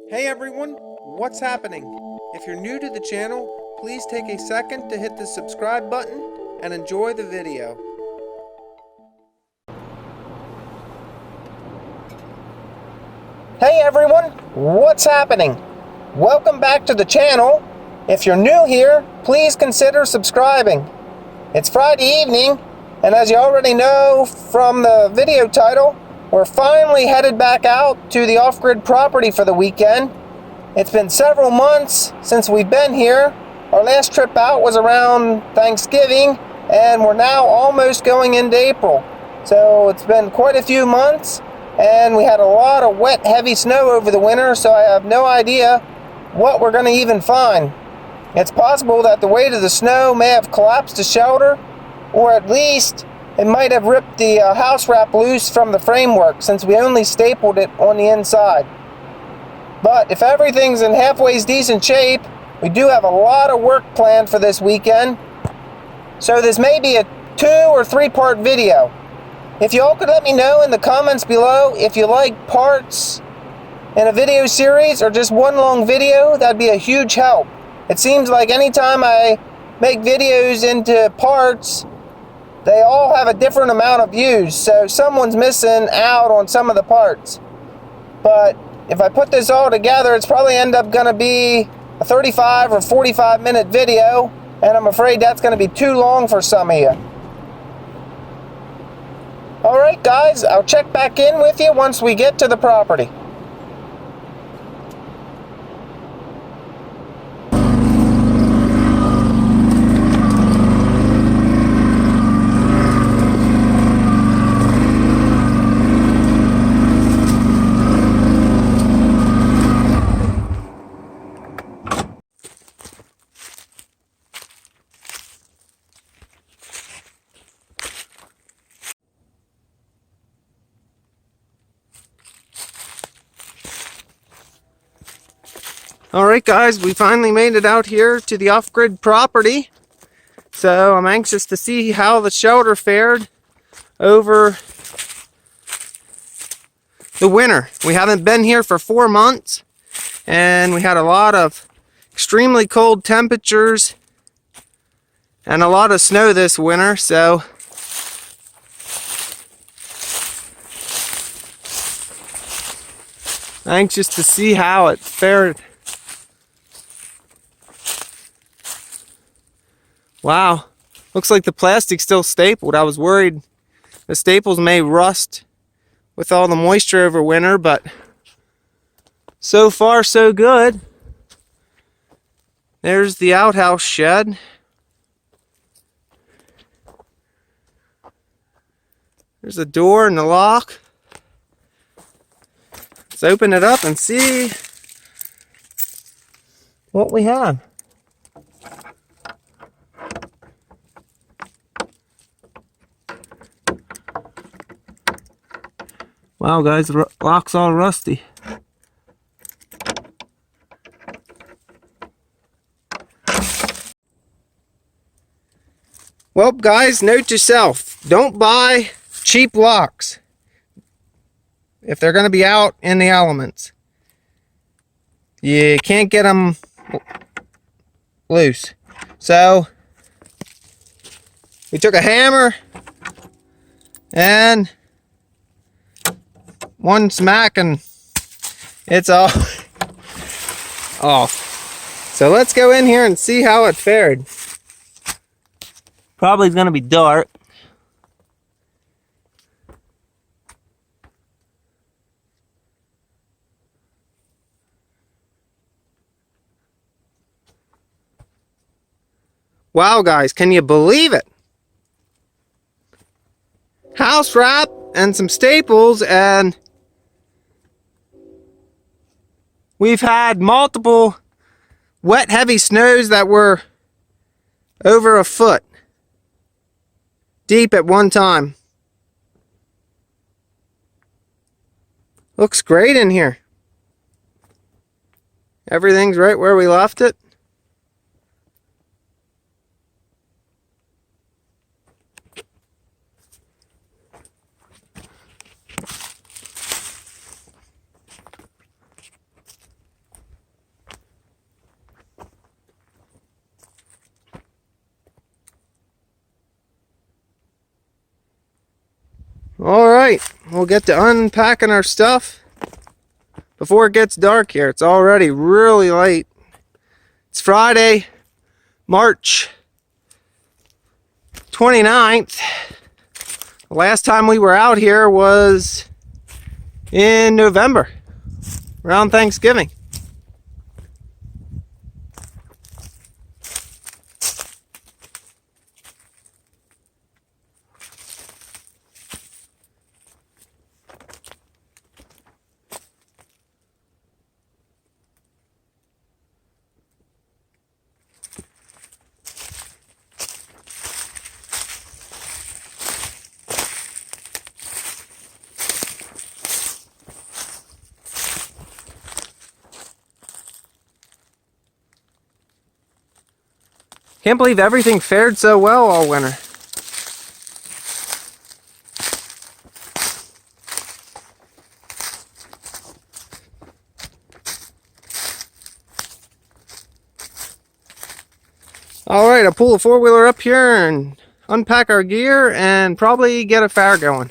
Hey everyone, what's happening? If you're new to the channel, please take a second to hit the subscribe button and enjoy the video. Hey everyone, what's happening? Welcome back to the channel. If you're new here, please consider subscribing. It's Friday evening, and as you already know from the video title, we're finally headed back out to the off-grid property for the weekend. It's been several months since we've been here. Our last trip out was around Thanksgiving, and we're now almost going into April. So it's been quite a few months, and we had a lot of wet, heavy snow over the winter, so I have no idea what we're going to even find. It's possible that the weight of the snow may have collapsed the shelter, or at least it might have ripped the house wrap loose from the framework since we only stapled it on the inside. But if everything's in halfway decent shape, we do have a lot of work planned for this weekend. So this may be a 2 or 3 part video. If you all could let me know in the comments below if you like parts in a video series or just one long video, that'd be a huge help. It seems like anytime I make videos into parts, they all have a different amount of views, so someone's missing out on some of the parts. But if I put this all together, it's probably end up going to be a 35 or 45 minute video, and I'm afraid that's going to be too long for some of you. Alright guys, I'll check back in with you once we get to the property. Alright guys, we finally made it out here to the off-grid property. So I'm anxious to see how the shelter fared over the winter. We haven't been here for 4 months, and we had a lot of extremely cold temperatures and a lot of snow this winter, so anxious to see how it fared. Wow, looks like the plastic's still stapled. I was worried the staples may rust with all the moisture over winter, but so far so good. There's the outhouse shed. There's a door and the lock. Let's open it up and see what we have. Wow guys, the lock's all rusty. Well guys, note to self, don't buy cheap locks if they're going to be out in the elements. You can't get them loose. So we took a hammer and one smack and it's all off. So let's go in here and see how it fared. Probably going to be dark. Wow guys, can you believe it? House wrap and some staples, and we've had multiple wet, heavy snows that were over a foot deep at one time. Looks great in here. Everything's right where we left it. right, we'll get to unpacking our stuff before it gets dark here. It's already really late. It's Friday, March 29th. The last time we were out here was in November, around Thanksgiving. Can't believe everything fared so well all winter. Alright, I'll pull the four-wheeler up here and unpack our gear and probably get a fire going.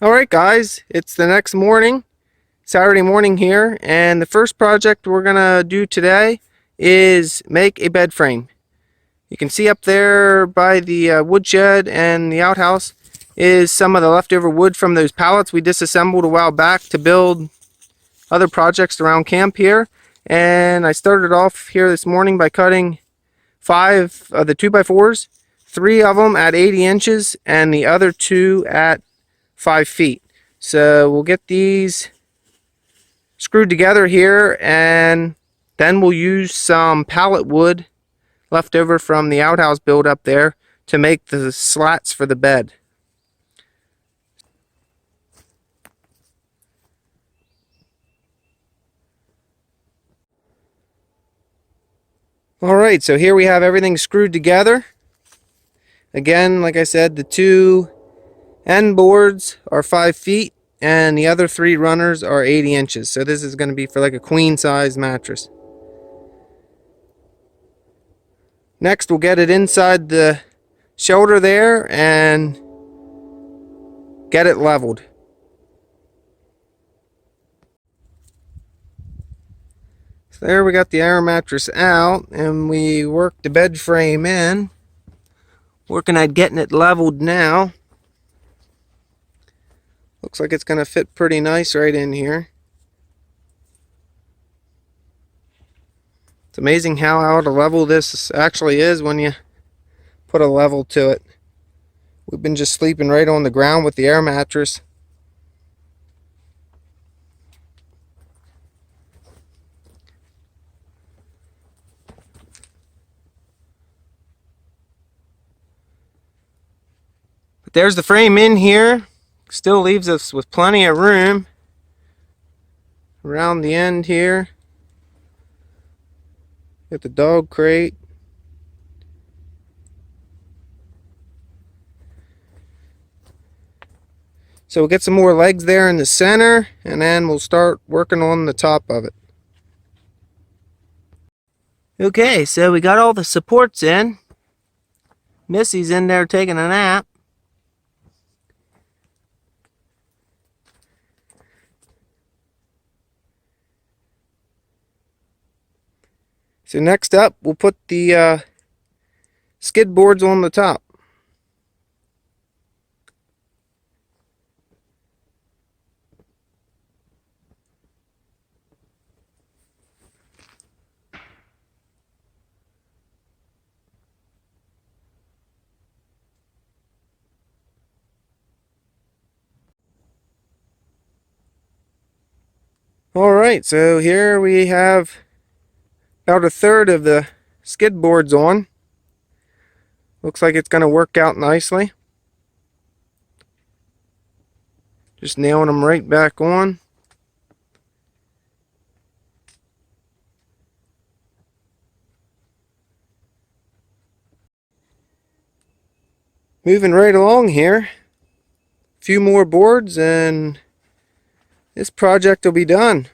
Alright guys, it's the next morning, Saturday morning here, and the first project we're going to do today is make a bed frame. You can see up there by the woodshed and the outhouse is some of the leftover wood from those pallets we disassembled a while back to build other projects around camp here. And I started off here this morning by cutting 5 of the 2x4s, 3 of them at 80 inches and the other 2 at 5 feet. So we'll get these screwed together here, and then we'll use some pallet wood left over from the outhouse build up there to make the slats for the bed. Alright, so here we have everything screwed together. Again, like I said, the 2 end boards are 5 feet and the other 3 runners are 80 inches. So this is going to be for like a queen size mattress. Next we'll get it inside the shoulder there and get it leveled. So there we got the air mattress out and we worked the bed frame in. Working at getting it leveled now. Looks like it's going to fit pretty nice right in here. It's amazing how out of level this actually is when you put a level to it. We've been just sleeping right on the ground with the air mattress. But there's the frame in here. Still leaves us with plenty of room around the end here. Got the dog crate. So we'll get some more legs there in the center, and then we'll start working on the top of it. Okay, so we got all the supports in. Missy's in there taking a nap. So next up, we'll put the skid boards on the top. Alright, so here we have about a third of the skid boards on. Looks like it's going to work out nicely. Just nailing them right back on. Moving right along here. A few more boards and this project will be done.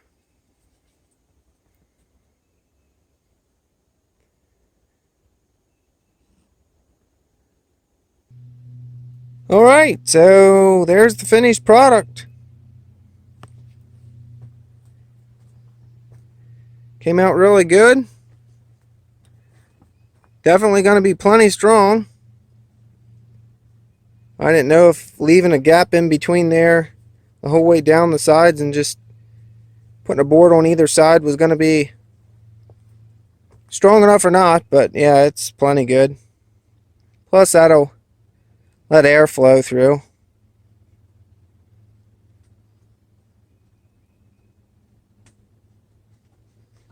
Alright, so there's the finished product. Came out really good. Definitely going to be plenty strong. I didn't know if leaving a gap in between there the whole way down the sides and just putting a board on either side was going to be strong enough or not, but yeah, it's plenty good. Plus that'll let air flow through.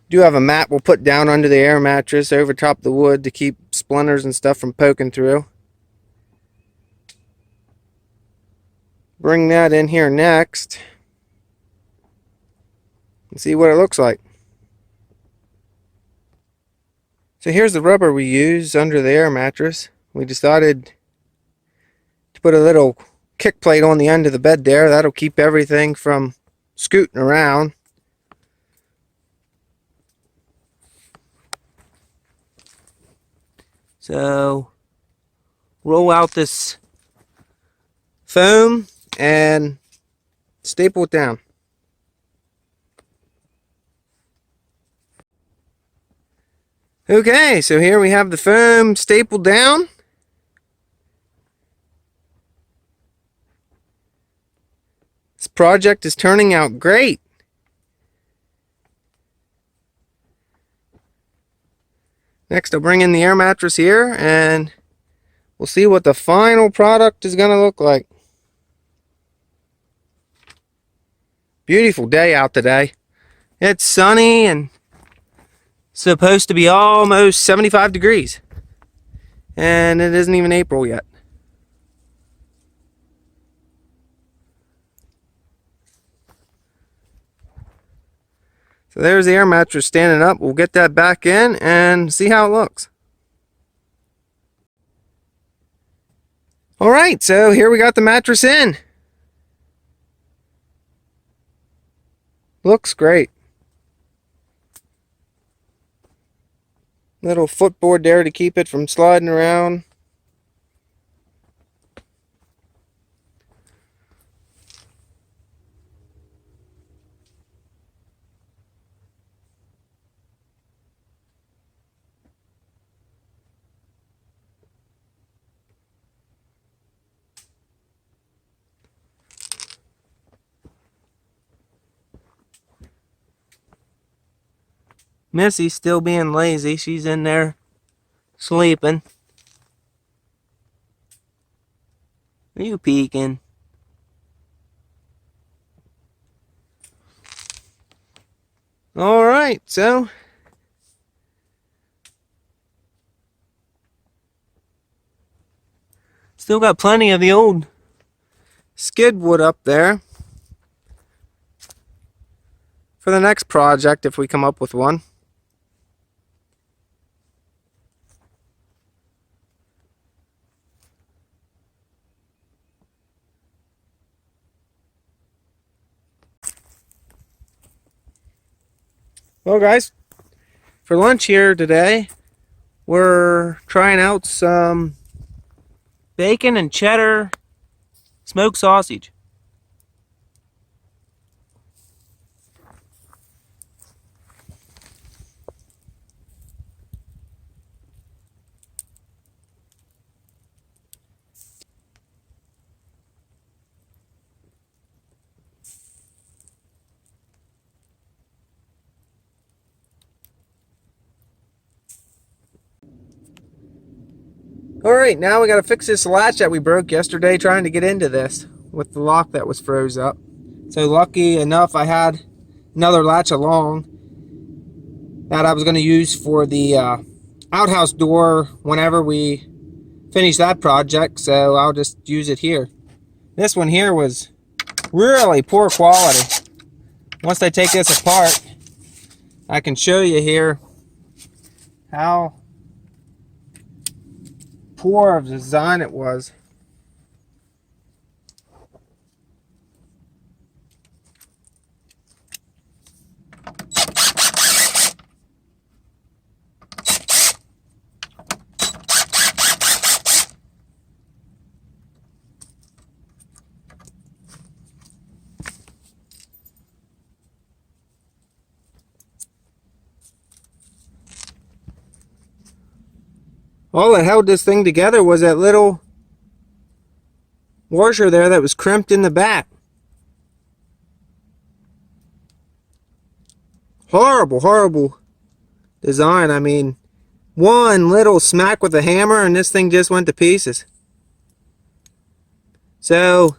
Do have a mat we'll put down under the air mattress over top the wood to keep splinters and stuff from poking through. Bring that in here next and see what it looks like. So here's the rubber we use under the air mattress. We decided to put a little kick plate on the end of the bed there. That'll keep everything from scooting around. So roll out this foam and staple it down. Okay, so here we have the foam stapled down. This project is turning out great. Next, I'll bring in the air mattress here and we'll see what the final product is going to look like. Beautiful day out today. It's sunny and supposed to be almost 75 degrees. And it isn't even April yet. So there's the air mattress standing up. We'll get that back in and see how it looks. Alright, so here we got the mattress in. Looks great. Little footboard there to keep it from sliding around. Missy's still being lazy. She's in there sleeping. Are you peeking? Alright, so still got plenty of the old skid wood up there for the next project if we come up with one. Well guys, for lunch here today, we're trying out some bacon and cheddar smoked sausage. Alright, now we gotta fix this latch that we broke yesterday trying to get into this with the lock that was froze up. So lucky enough I had another latch along that I was going to use for the outhouse door whenever we finish that project, so I'll just use it here. This one here was really poor quality. Once I take this apart, I can show you here how poor of design it was. All that held this thing together was that little washer there that was crimped in the back. Horrible, horrible design. I mean, one little smack with a hammer and this thing just went to pieces. So,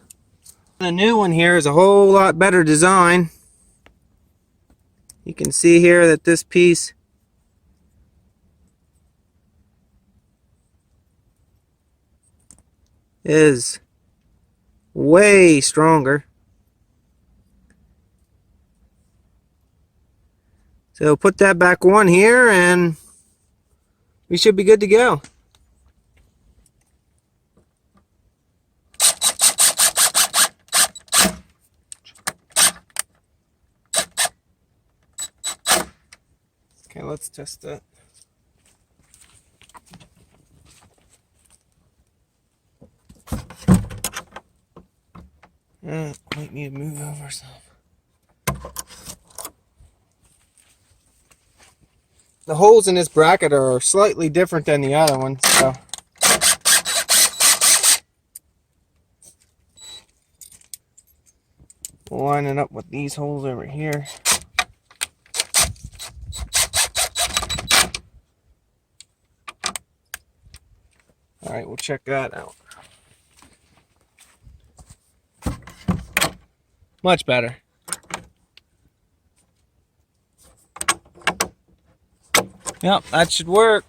the new one here is a whole lot better design. You can see here that this piece is way stronger. So put that back on here and we should be good to go. Okay, let's test that. Might need to move over some. The holes in this bracket are slightly different than the other one, so we'll line it up with these holes over here. Alright, we'll check that out. Much better. Yep, that should work.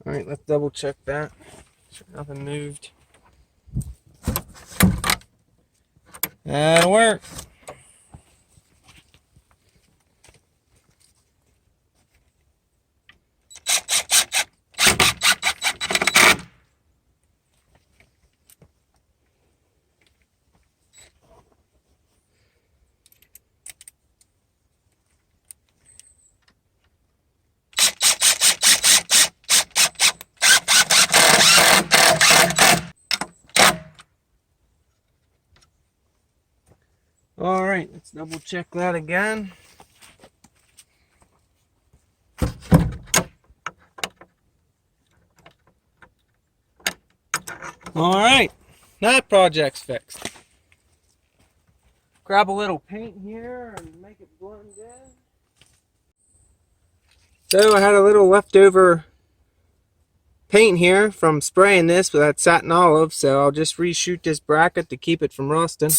Alright, let's double check that. Sure nothing moved. That'll work. Alright, let's double check that again. Alright, that project's fixed. Grab a little paint here and make it blend in. So I had a little leftover paint here from spraying this with that satin olive, so I'll just reshoot this bracket to keep it from rusting.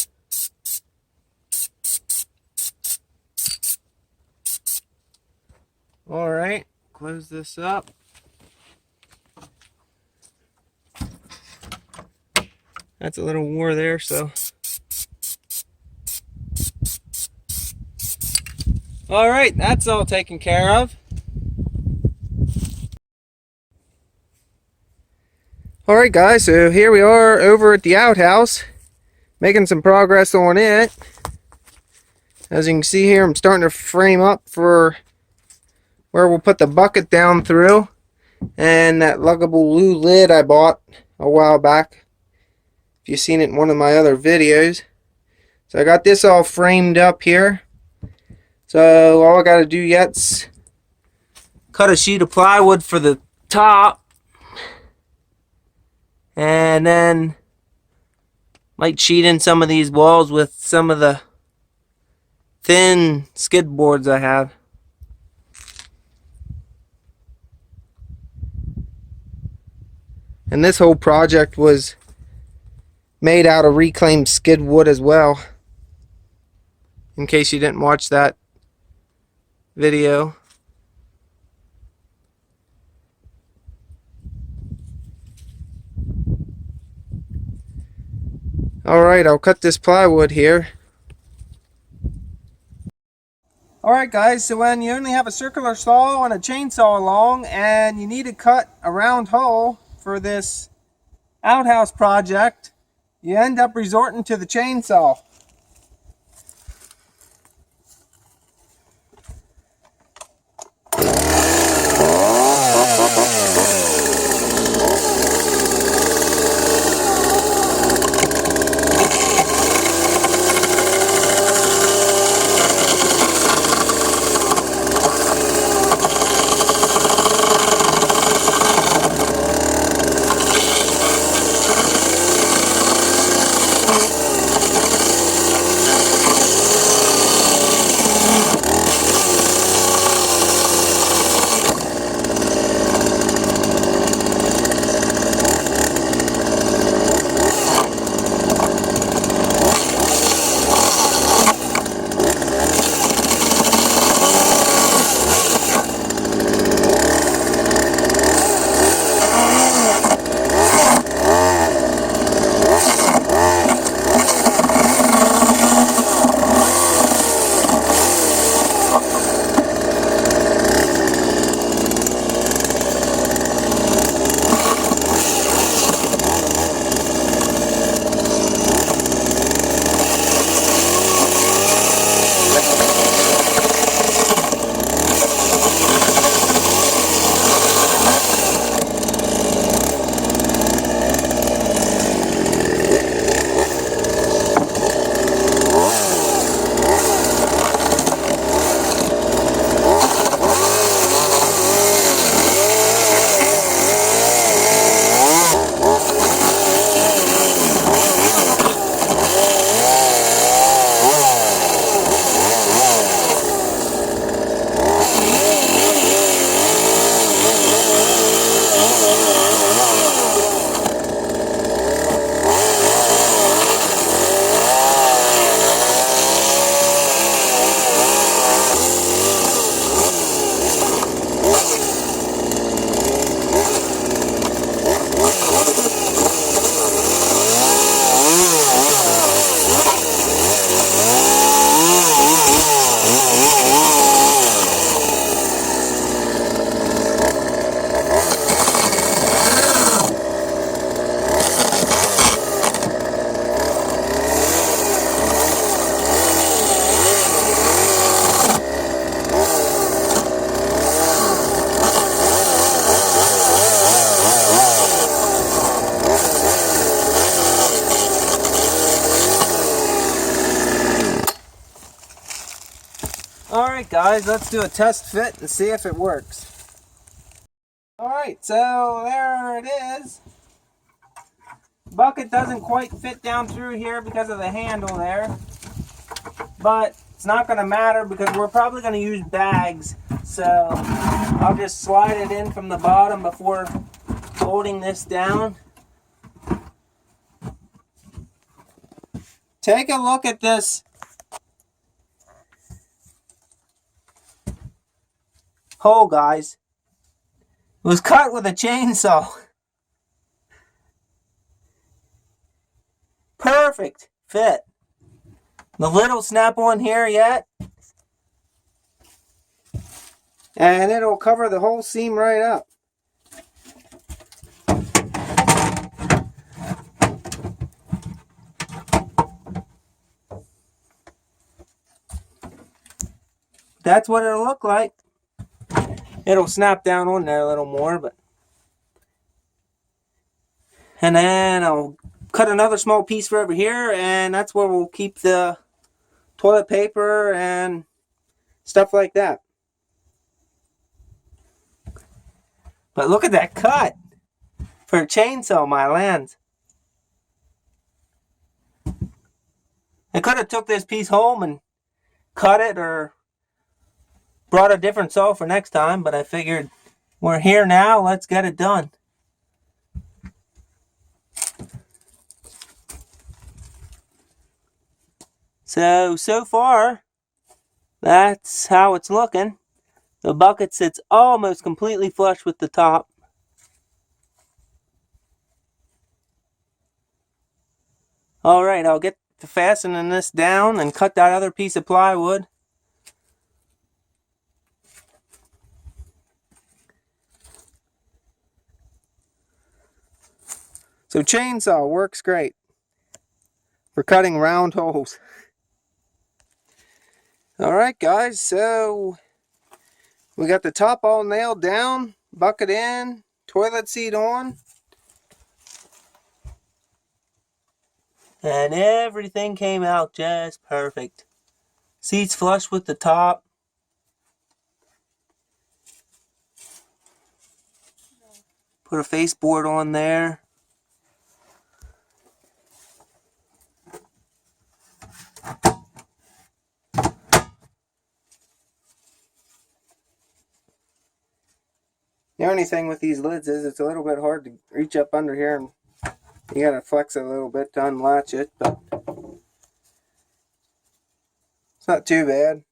Alright, close this up. That's a little war there, so. Alright, that's all taken care of. Alright guys, so here we are over at the outhouse, making some progress on it. As you can see here, I'm starting to frame up for where we'll put the bucket down through, and that luggable loo lid I bought a while back, if you've seen it in one of my other videos. So I got this all framed up here. So all I got to do yet's cut a sheet of plywood for the top, and then might sheet in some of these walls with some of the thin skid boards I have. And this whole project was made out of reclaimed skid wood as well, in case you didn't watch that video. Alright, I'll cut this plywood here. Alright guys, so when you only have a circular saw and a chainsaw along and you need to cut a round hole for this outhouse project, you end up resorting to the chainsaw. Alright guys, let's do a test fit and see if it works. Alright, so there it is. Bucket doesn't quite fit down through here because of the handle there, but it's not going to matter because we're probably going to use bags, so I'll just slide it in from the bottom before holding this down. Take a look at this hole, guys. It was cut with a chainsaw. Perfect fit. The lid will snap on here yet, and it'll cover the whole seam right up. that's what it'll look like. It'll snap down on there a little more, but. And then I'll cut another small piece for over here, and that's where we'll keep the toilet paper and stuff like that. But look at that cut for a chainsaw, my lands. I could have took this piece home and cut it or brought a different saw for next time, but I figured we're here now, let's get it done. So far, that's how it's looking. The bucket sits almost completely flush with the top. Alright, I'll get to fastening this down and cut that other piece of plywood. So chainsaw works great for cutting round holes. Alright guys, so we got the top all nailed down, bucket in, toilet seat on. And everything came out just perfect. Seats flush with the top. Put a faceboard on there. The only thing with these lids is it's a little bit hard to reach up under here, and you gotta flex it a little bit to unlatch it, but it's not too bad.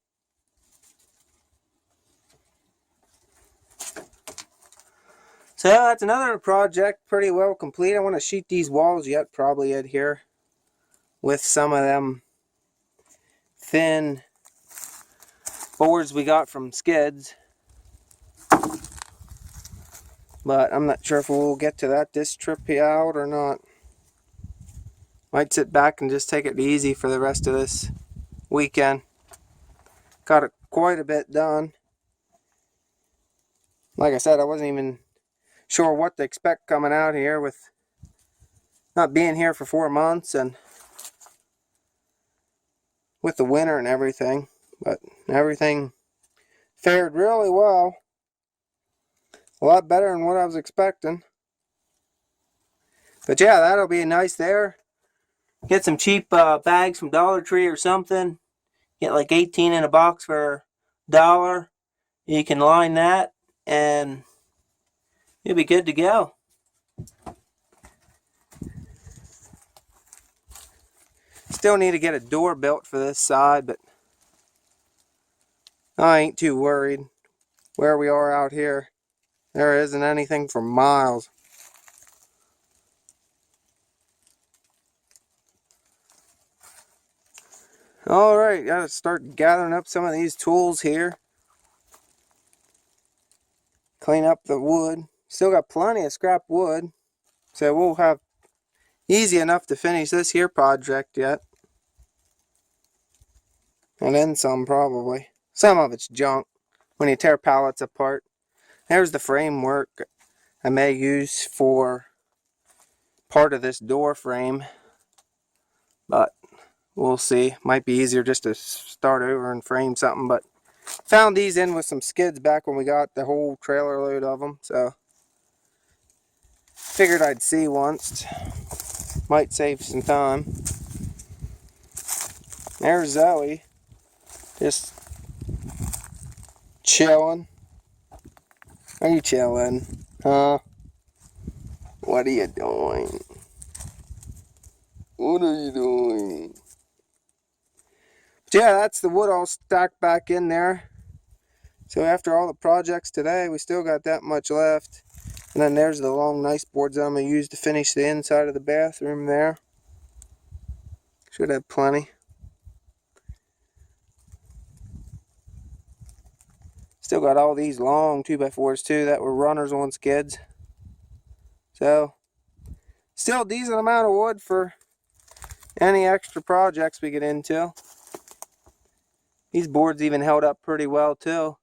So that's another project pretty well complete. I want to sheet these walls yet, probably in here with some of them thin boards we got from Skids. But I'm not sure if we'll get to that this trip out or not. Might sit back and just take it easy for the rest of this weekend. Got it quite a bit done. Like I said, I wasn't even sure what to expect coming out here with not being here for 4 months and with the winter and everything. But everything fared really well. A lot better than what I was expecting. But yeah, that'll be nice there. Get some cheap bags from Dollar Tree or something. Get like 18 in a box for $1. You can line that and you'll be good to go. Still need to get a door built for this side, but I ain't too worried. Where we are out here, there isn't anything for miles. Alright, gotta start gathering up some of these tools here. Clean up the wood. Still got plenty of scrap wood, so we'll have easy enough to finish this here project yet. And then some, probably. Some of it's junk when you tear pallets apart. There's the framework I may use for part of this door frame, but we'll see. Might be easier just to start over and frame something, but found these in with some Skids back when we got the whole trailer load of them, so figured I'd see once. Might save some time. There's Zoe, just chilling. Are you chilling? Huh? What are you doing? What are you doing? But yeah, that's the wood all stacked back in there. So after all the projects today, we still got that much left. And then there's the long nice boards that I'm going to use to finish the inside of the bathroom there. Should have plenty. Still got all these long 2x4s too that were runners on Skids. So, still a decent amount of wood for any extra projects we get into. These boards even held up pretty well too.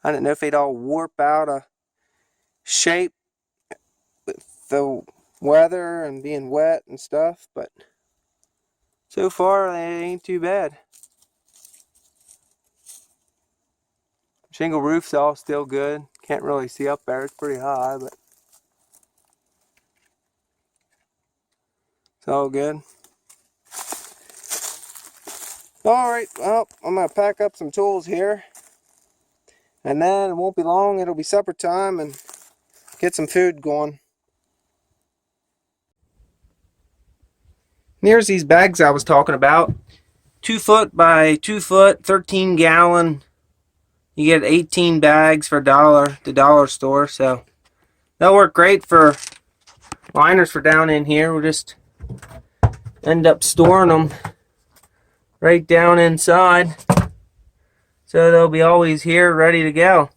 I didn't know if they'd all warp out of shape with the weather and being wet and stuff, but so far they ain't too bad. Shingle roof's all still good. Can't really see up there, it's pretty high, but it's all good. Alright, well, I'm going to pack up some tools here. And then it won't be long, it'll be supper time and get some food going. Here's these bags I was talking about. 2 foot by 2 foot, 13 gallon. You get 18 bags for $1 at the dollar store. So they'll work great for liners for down in here. We'll just end up storing them right down inside. So they'll be always here ready to go.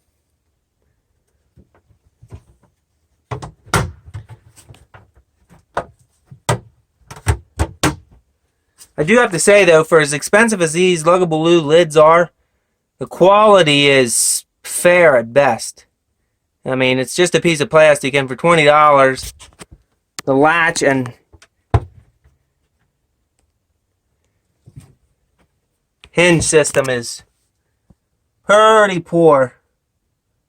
I do have to say though, for as expensive as these Lugabaloo lids are, the quality is fair at best. I mean, it's just a piece of plastic, and for $20, the latch and hinge system is pretty poor.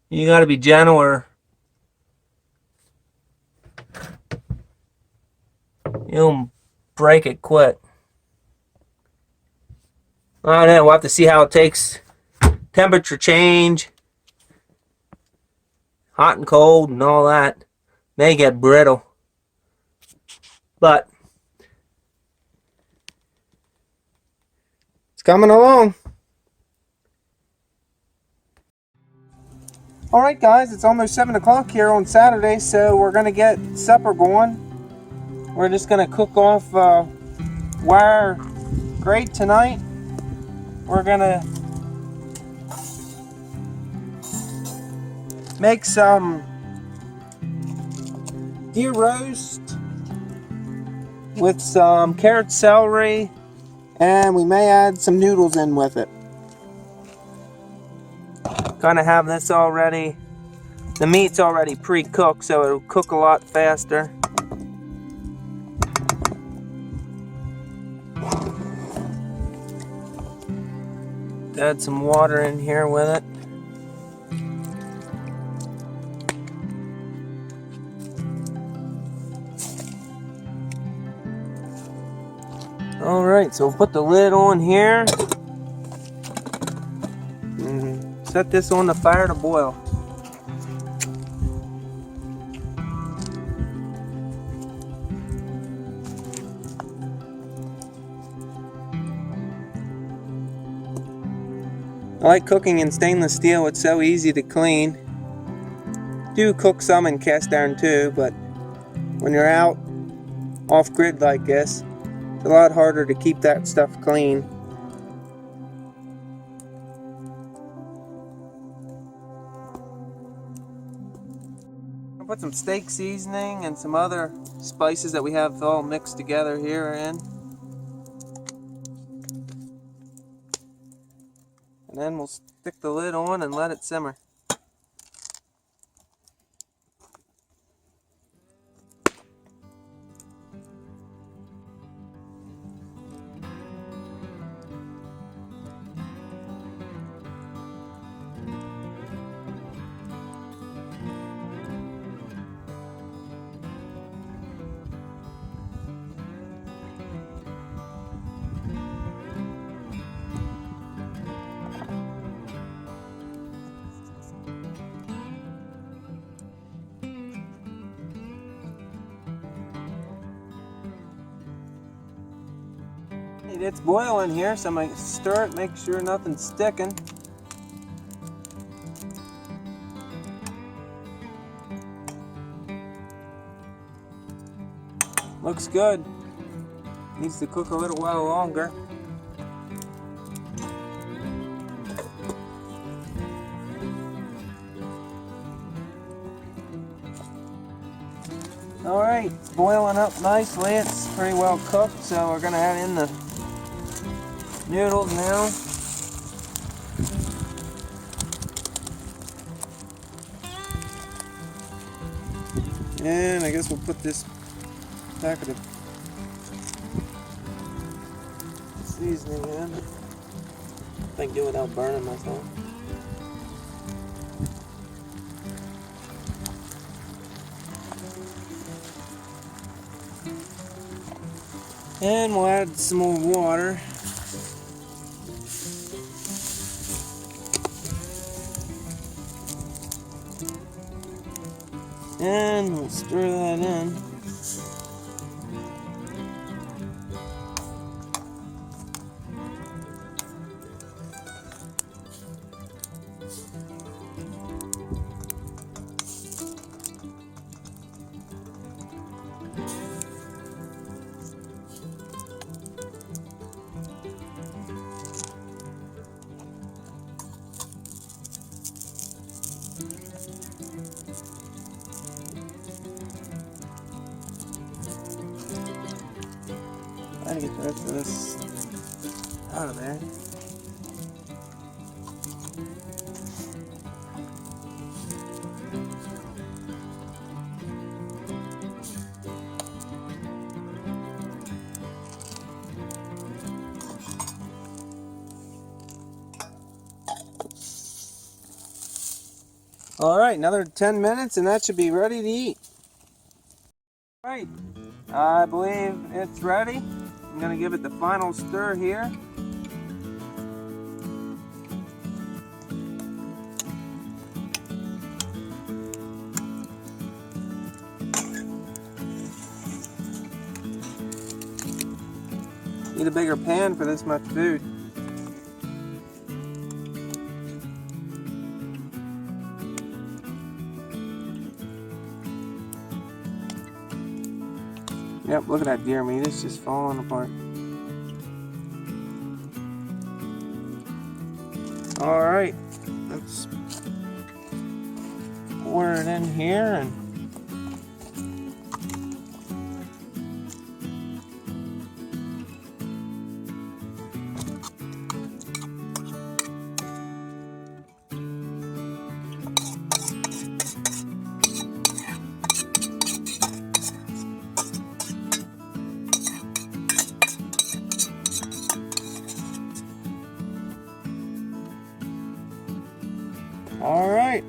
You gotta be gentle or you'll break it quick. I don't know, we'll have to see how it takes temperature change, hot and cold and all that. May get brittle. But it's coming along. Alright guys, it's almost 7 o'clock here on Saturday, so we're going to get supper going. We're just going to cook off wire grate tonight. We're going to make some deer roast with some carrot celery, and we may add some noodles in with it. Kind of have this already. The meat's already pre-cooked, so it'll cook a lot faster. Add some water in here with it. Alright, so we'll put the lid on here. And set this on the fire to boil. I like cooking in stainless steel, it's so easy to clean. Do cook some in cast iron too, but when you're out off grid like this, it's a lot harder to keep that stuff clean. I'll put some steak seasoning and some other spices that we have all mixed together here in. And then we'll stick the lid on and let it simmer. It's boiling here, so I'm going to stir it, make sure nothing's sticking. Looks good. Needs to cook a little while longer. Alright, it's boiling up nicely. It's pretty well cooked, so we're going to add in the noodles now. And I guess we'll put this packet of seasoning in. If I can do it without burning myself. And we'll add some more water. And we'll stir that in. Try to get the rest of this out of there. Alright, another 10 minutes and that should be ready to eat. Alright, I believe it's ready. I'm going to give it the final stir here. Need a bigger pan for this much food. Yep, look at that deer meat, it's just falling apart. Alright, let's pour it in here and all right.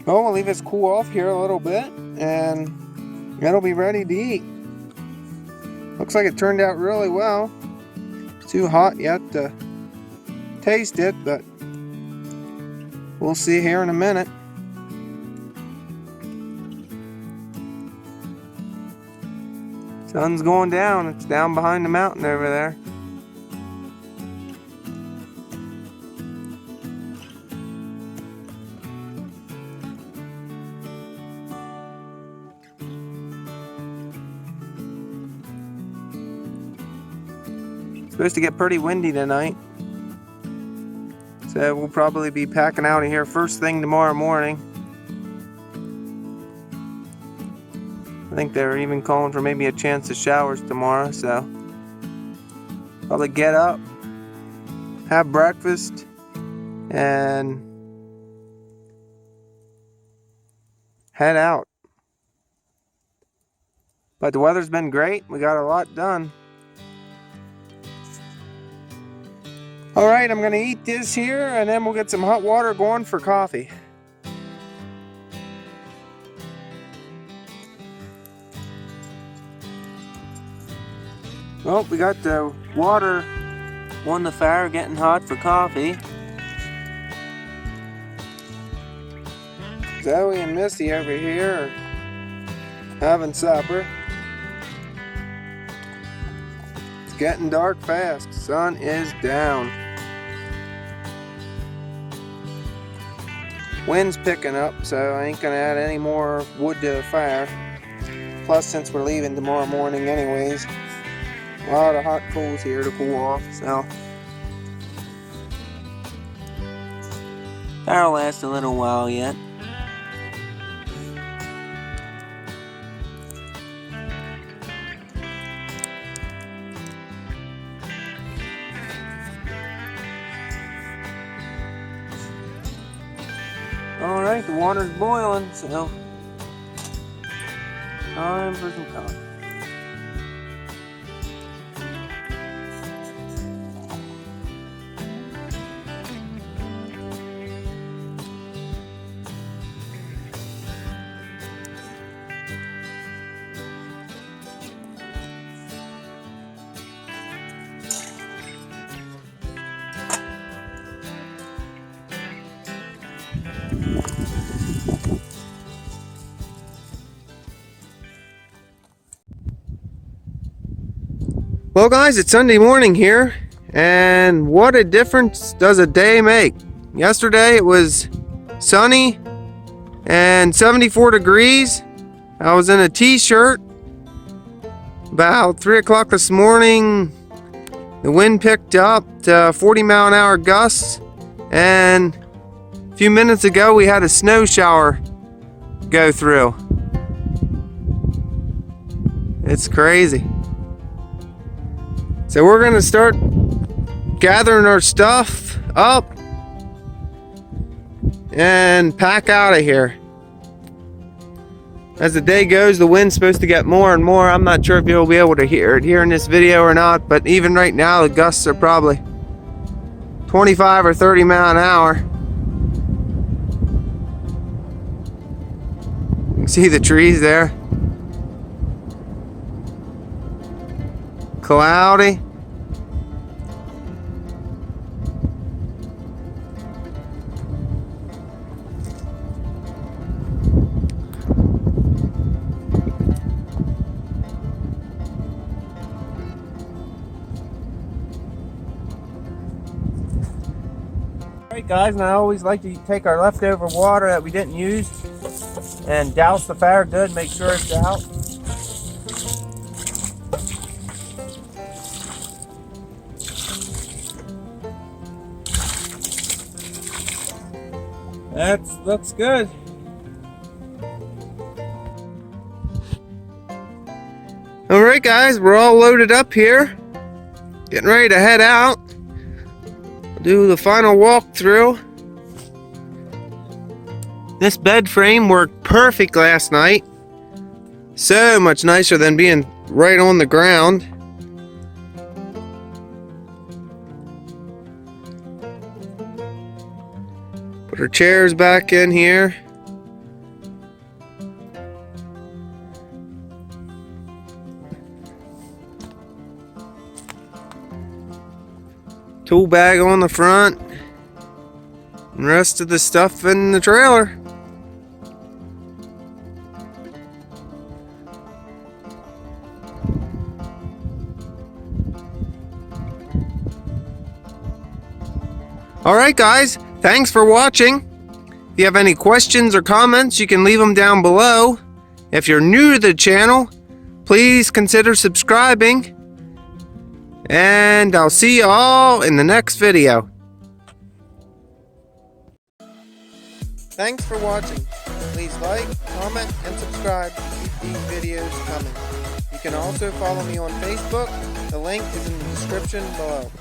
Well, we'll leave this cool off here a little bit and it'll be ready to eat. Looks like it turned out really well. It's too hot yet to taste it, but we'll see here in a minute. Sun's going down. It's down behind the mountain over there. It's supposed to get pretty windy tonight. So we'll probably be packing out of here first thing tomorrow morning. I think they're even calling for maybe a chance of showers tomorrow, so probably get up, have breakfast, and head out. But the weather's been great. We got a lot done. Alright, I'm going to eat this here, and then we'll get some hot water going for coffee. Well, we got the water on the fire getting hot for coffee. Zoe and Missy over here are having supper. It's getting dark fast. Sun is down. Wind's picking up, so I ain't gonna add any more wood to the fire. Plus, since we're leaving tomorrow morning anyways, a lot of hot coals here to cool off, so that'll last a little while yet. Alright, the water's boiling, so time for some coffee. Well guys, it's Sunday morning here, and what a difference does a day make. Yesterday it was sunny and 74 degrees. I was in a t-shirt. About 3 o'clock this morning, the wind picked up to 40-mile-an-hour gusts, and a few minutes ago we had a snow shower go through. It's crazy. So we're gonna start gathering our stuff up and pack out of here. As the day goes, the wind's supposed to get more and more. I'm not sure if you'll be able to hear it here in this video or not, but even right now the gusts are probably 25 or 30 mile an hour. You can see the trees there. Cloudy. Alright guys, and I always like to take our leftover water that we didn't use and douse the fire good, make sure it's out. That looks good. Alright guys, we're all loaded up here. Getting ready to head out. Do the final walkthrough. This bed frame worked perfect last night. So much nicer than being right on the ground. Put our chairs back in here. Tool bag on the front. And the rest of the stuff in the trailer. Alright guys, thanks for watching. If you have any questions or comments, you can leave them down below. If you're new to the channel, please consider subscribing. And I'll see you all in the next video. Thanks for watching. Please like, comment, and subscribe to keep these videos coming. You can also follow me on Facebook. The link is in the description below.